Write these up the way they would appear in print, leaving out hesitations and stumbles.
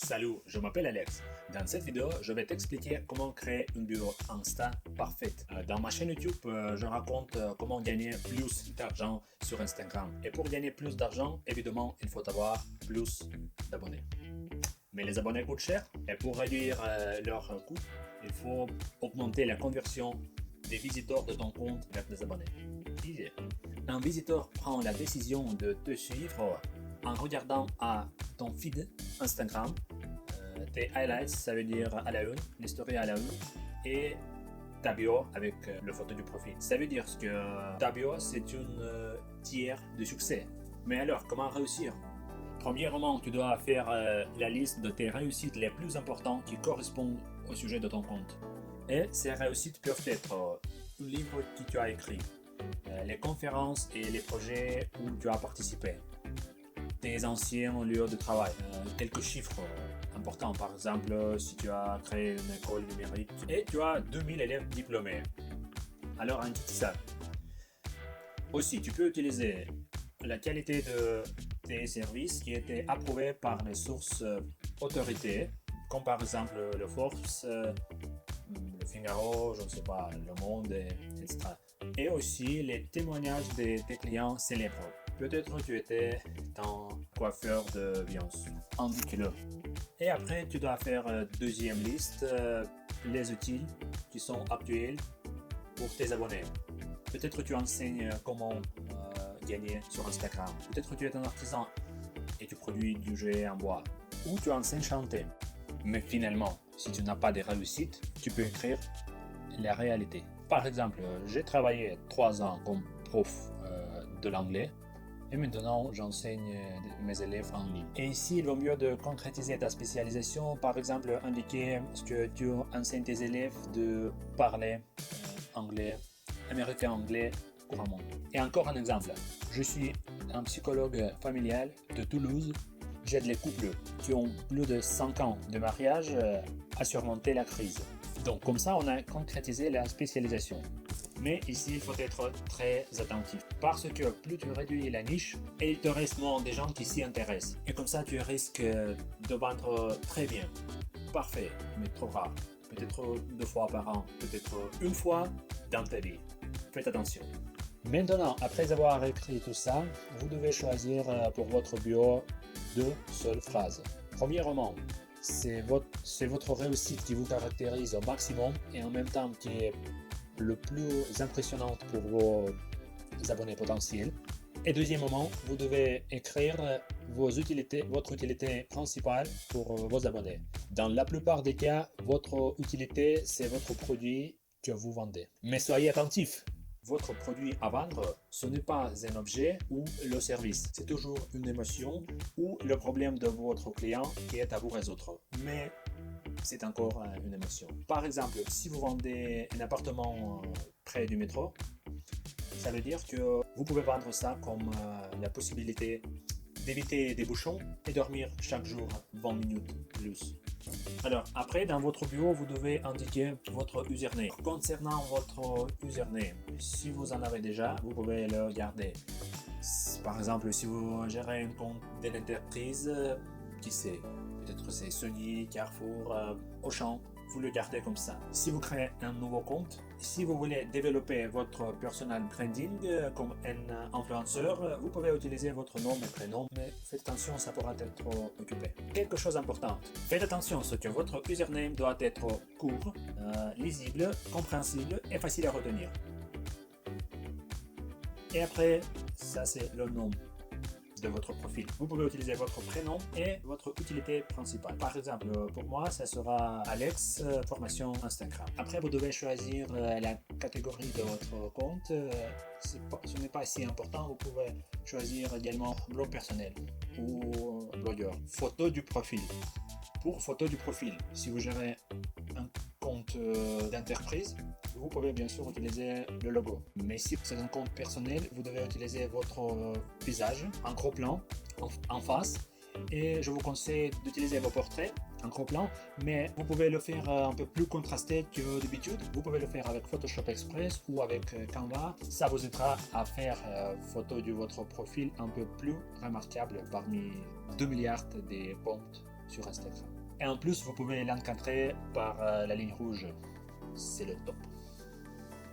Salut, je m'appelle Alex. Dans cette vidéo, je vais t'expliquer comment créer une bio Insta parfaite. Dans ma chaîne YouTube, je raconte comment gagner plus d'argent sur Instagram. Et pour gagner plus d'argent, évidemment, il faut avoir plus d'abonnés. Mais les abonnés coûtent cher et pour réduire leur coût, il faut augmenter la conversion des visiteurs de ton compte vers des abonnés. Easy. Un visiteur prend la décision de te suivre en regardant à ton feed Instagram, tes highlights, ça veut dire à la une, les stories à la une, et ta bio avec le photo du profil. Ça veut dire que ta bio, c'est une tiers de succès. Mais alors, comment réussir? Premièrement, tu dois faire la liste de tes réussites les plus importantes qui correspondent au sujet de ton compte. Et ces réussites peuvent être un livre que tu as écrit, les conférences et les projets où tu as participé, tes anciens lieux de travail, quelques chiffres importants, par exemple si tu as créé une école numérique et tu as 2000 élèves diplômés. Alors un petit ça. Aussi, tu peux utiliser la qualité de tes services qui étaient approuvés par les sources autorités, comme par exemple le Forbes, le Figaro, je ne sais pas, Le Monde, etc. Et aussi les témoignages de tes clients célèbres. Peut-être tu étais un coiffeur de Beyoncé, indique-le. Et après, tu dois faire deuxième liste, les outils qui sont actuels pour tes abonnés. Peut-être tu enseignes comment gagner sur Instagram. Peut-être tu es un artisan et tu produis du jet en bois. Ou tu enseignes chanter. Mais finalement, si tu n'as pas de réussite, tu peux écrire la réalité. Par exemple, j'ai travaillé 3 ans comme prof de l'anglais. Et maintenant, j'enseigne mes élèves en ligne. Et ici, il vaut mieux de concrétiser ta spécialisation. Par exemple, indiquer que tu enseignes tes élèves de parler anglais, américain anglais couramment. Et encore un exemple. Je suis un psychologue familial de Toulouse. J'aide les couples qui ont plus de 5 ans de mariage à surmonter la crise. Donc comme ça, on a concrétisé la spécialisation. Mais ici, il faut être très attentif parce que plus tu réduis la niche, et il te reste moins de gens qui s'y intéressent. Et comme ça, tu risques de vendre très bien. Parfait, mais trop rare. Peut-être 2 fois par an, peut-être une fois dans ta vie. Faites attention. Maintenant, après avoir écrit tout ça, vous devez choisir pour votre bio 2 seules phrases. Premièrement, c'est votre réussite qui vous caractérise au maximum et en même temps qui est le plus impressionnant pour vos abonnés potentiels. Et deuxièmement, vous devez écrire votre utilité principale pour vos abonnés. Dans la plupart des cas, votre utilité, c'est votre produit que vous vendez. Mais soyez attentifs. Votre produit à vendre, ce n'est pas un objet ou le service. C'est toujours une émotion ou le problème de votre client qui est à vous résoudre. Mais c'est encore une émotion. Par exemple, si vous vendez un appartement près du métro, ça veut dire que vous pouvez vendre ça comme la possibilité d'éviter des bouchons et dormir chaque jour 20 minutes plus. Alors, après, dans votre bio, vous devez indiquer votre username. Concernant votre username, si vous en avez déjà, vous pouvez le garder. Par exemple, si vous gérez un compte d'une entreprise, qui sait, peut-être c'est Sony, Carrefour, Auchan, vous le gardez comme ça. Si vous créez un nouveau compte, si vous voulez développer votre personal branding comme un influenceur, vous pouvez utiliser votre nom et prénom, mais faites attention, ça pourra être occupé. Quelque chose d'important, faites attention à ce que votre username doit être court, lisible, compréhensible et facile à retenir. Et après, ça c'est le nom de votre profil. Vous pouvez utiliser votre prénom et votre utilité principale. Par exemple, pour moi, ça sera Alex, formation Instagram. Après, vous devez choisir la catégorie de votre compte. Ce n'est pas si important. Vous pouvez choisir également blog personnel ou blogueur. Photo du profil. Pour photo du profil, si vous gérez un compte d'entreprise, vous pouvez bien sûr utiliser le logo. Mais si c'est un compte personnel, vous devez utiliser votre visage en gros plan, en face. Et je vous conseille d'utiliser vos portraits en gros plan, mais vous pouvez le faire un peu plus contrasté que d'habitude. Vous pouvez le faire avec Photoshop Express ou avec Canva. Ça vous aidera à faire photo de votre profil un peu plus remarquable parmi 2 milliards de comptes sur Instagram. Et en plus, vous pouvez l'encadrer par la ligne rouge. C'est le top.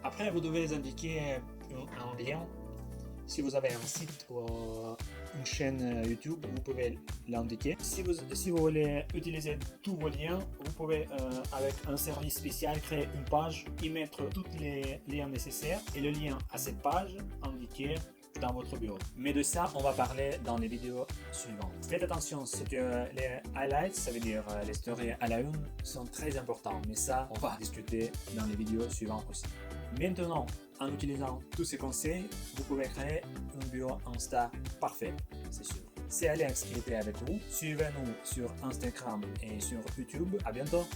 Après, vous devez indiquer un lien. Si vous avez un site ou une chaîne YouTube, vous pouvez l'indiquer. Si vous voulez utiliser tous vos liens, vous pouvez, avec un service spécial, créer une page, y mettre tous les liens nécessaires et le lien à cette page indiqué dans votre bureau. Mais de ça, on va parler dans les vidéos suivantes. Faites attention, c'est que les highlights, ça veut dire les stories à la une, sont très importants. Mais ça, on va discuter dans les vidéos suivantes aussi. Maintenant, en utilisant tous ces conseils, vous pouvez créer un bureau Insta parfait, c'est sûr. C'est Alex qui était avec vous. Suivez-nous sur Instagram et sur YouTube. À bientôt!